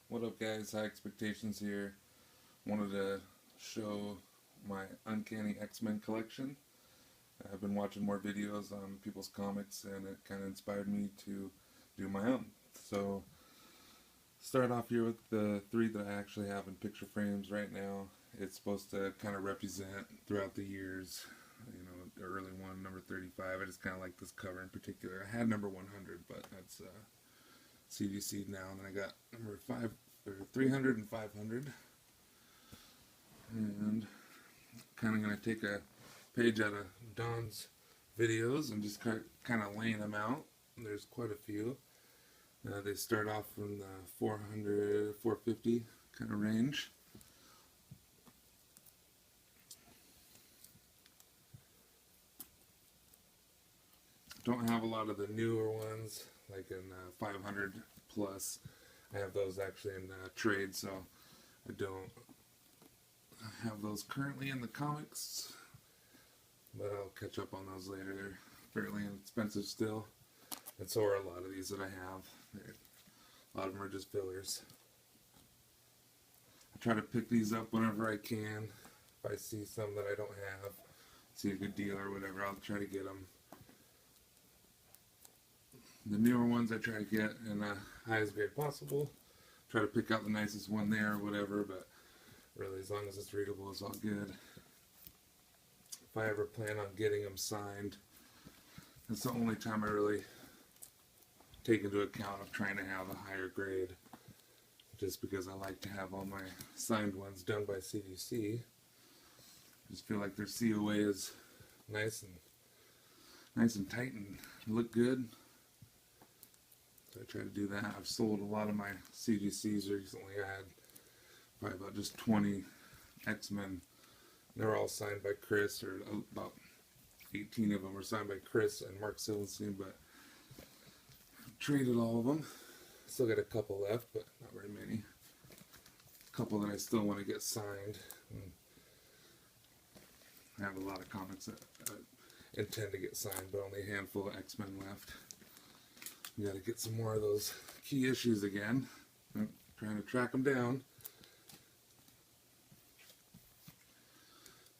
What up, guys? High Expectations here. Wanted to show my Uncanny X-Men collection. I've been watching more videos on people's comics and it kind of inspired me to do my own. So, start off here with the three that I actually have in picture frames right now. It's supposed to kind of represent throughout the years. You know, the early one, number 35. I just kind of like this cover in particular. I had number 100, but that's CDC now, and then I got number 300 and 500, and kind of going to take a page out of Don's videos and just kind of laying them out. There's quite a few. They start off from the 400, 450 kind of range. Don't have a lot of the newer ones, like in 500 plus. I have those actually in trade, so I don't have those currently in the comics, but I'll catch up on those later. They're fairly inexpensive still, and so are a lot of these that I have. A lot of them are just fillers. I try to pick these up whenever I can. If I see some that I don't have, see a good deal or whatever, I'll try to get them. The newer ones I try to get in the highest grade possible. Try to pick out the nicest one there or whatever, but really as long as it's readable, it's all good. If I ever plan on getting them signed, that's the only time I really take into account of trying to have a higher grade, just because I like to have all my signed ones done by CDC. I just feel like their COA is nice and tight and look good. So I try to do that. I've sold a lot of my CGCs recently. I had probably about just 20 X-Men. They're all signed by Chris, or about 18 of them were signed by Chris and Mark Silverstein, but I've traded all of them. Still got a couple left, but not very many. A couple that I still want to get signed. And I have a lot of comics that I intend to get signed, but only a handful of X-Men left. We got to get some more of those key issues again. I'm trying to track them down.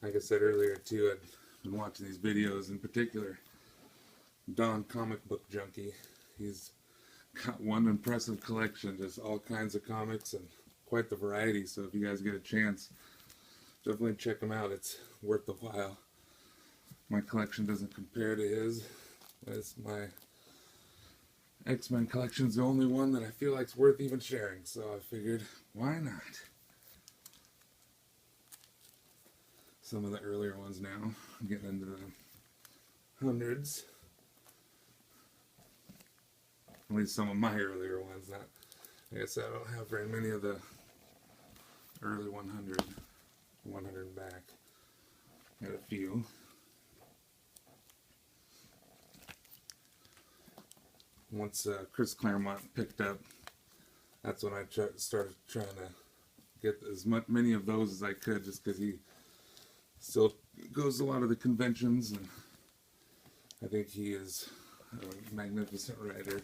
Like I said earlier too, I've been watching these videos, in particular Don Comic Book Junkie. He's got one impressive collection, just all kinds of comics and quite the variety. So if you guys get a chance, definitely check him out. It's worth the while. My collection doesn't compare to his. It's my X-Men collection's the only one that I feel like is worth even sharing, so I figured, why not? Some of the earlier ones now, I'm getting into the hundreds. At least some of my earlier ones. Not, like I said, I don't have very many of the early 100 and back. Got a few. Once Chris Claremont picked up, that's when I started trying to get as many of those as I could, just because he still goes to a lot of the conventions, and I think he is a magnificent writer.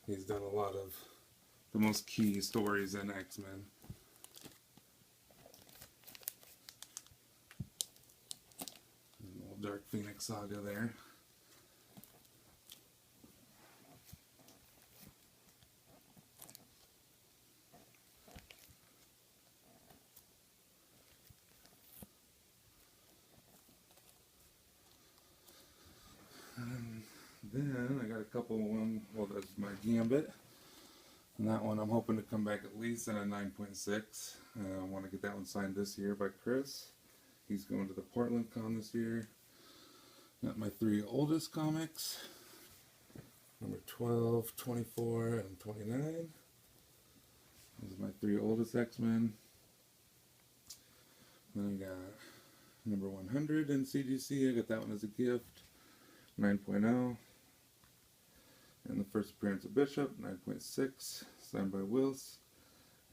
He's done a lot of the most key stories in X-Men. Little Dark Phoenix saga there. Then I got a couple of one. Well, that's my Gambit, and that one I'm hoping to come back at least at a 9.6. I want to get that one signed this year by Chris. He's going to the Portland Con this year. Got my three oldest comics, number 12, 24, and 29. Those are my three oldest X-Men. Then I got number 100 in CGC. I got that one as a gift. 9.0, and the first appearance of Bishop, 9.6, signed by Wills,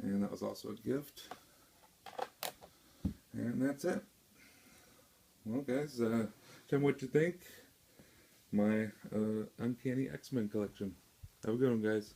and that was also a gift. And that's it. Well, guys, tell me what you think. My Uncanny X-Men collection. Have a good one, guys.